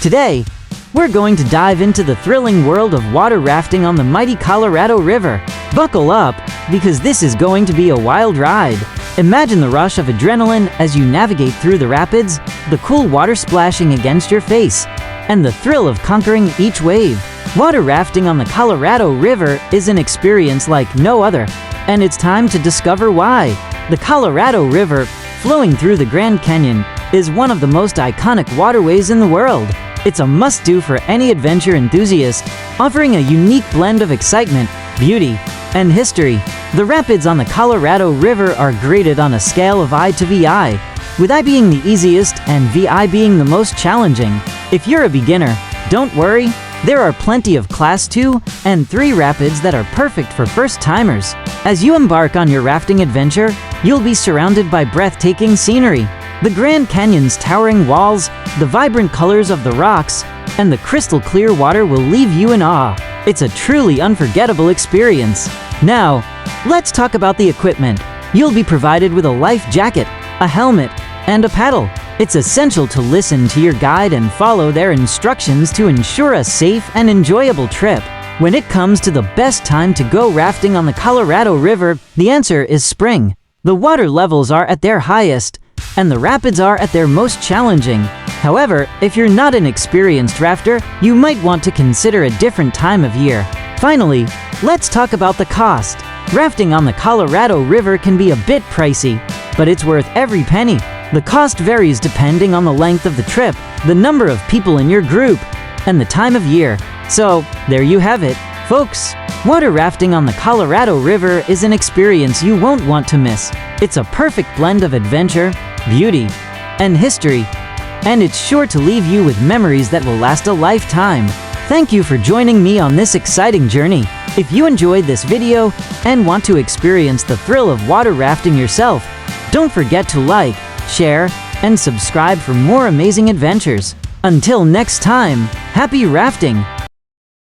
Today, we're going to dive into the thrilling world of water rafting on the mighty Colorado River. Buckle up, because this is going to be a wild ride. Imagine the rush of adrenaline as you navigate through the rapids, the cool water splashing against your face, and the thrill of conquering each wave. Water rafting on the Colorado River is an experience like no other, and it's time to discover why. The Colorado River, flowing through the Grand Canyon, is one of the most iconic waterways in the world. It's a must-do for any adventure enthusiast, offering a unique blend of excitement, beauty, and history. The rapids on the Colorado River are graded on a scale of I to VI, with I being the easiest and VI being the most challenging. If you're a beginner, don't worry, there are plenty of Class 2 and 3 rapids that are perfect for first-timers. As you embark on your rafting adventure, you'll be surrounded by breathtaking scenery. The Grand Canyon's towering walls, the vibrant colors of the rocks, and the crystal-clear water will leave you in awe. It's a truly unforgettable experience. Now, let's talk about the equipment. You'll be provided with a life jacket, a helmet, and a paddle. It's essential to listen to your guide and follow their instructions to ensure a safe and enjoyable trip. When it comes to the best time to go rafting on the Colorado River, the answer is spring. The water levels are at their highest, and the rapids are at their most challenging. However, if you're not an experienced rafter, you might want to consider a different time of year. Finally, let's talk about the cost. Rafting on the Colorado River can be a bit pricey, but it's worth every penny. The cost varies depending on the length of the trip, the number of people in your group, and the time of year. So, there you have it, folks. Water rafting on the Colorado River is an experience you won't want to miss. It's a perfect blend of adventure, beauty, and history, and it's sure to leave you with memories that will last a lifetime. Thank you for joining me on this exciting journey. If you enjoyed this video and want to experience the thrill of water rafting yourself, don't forget to like, share, and subscribe for more amazing adventures. Until next time, happy rafting!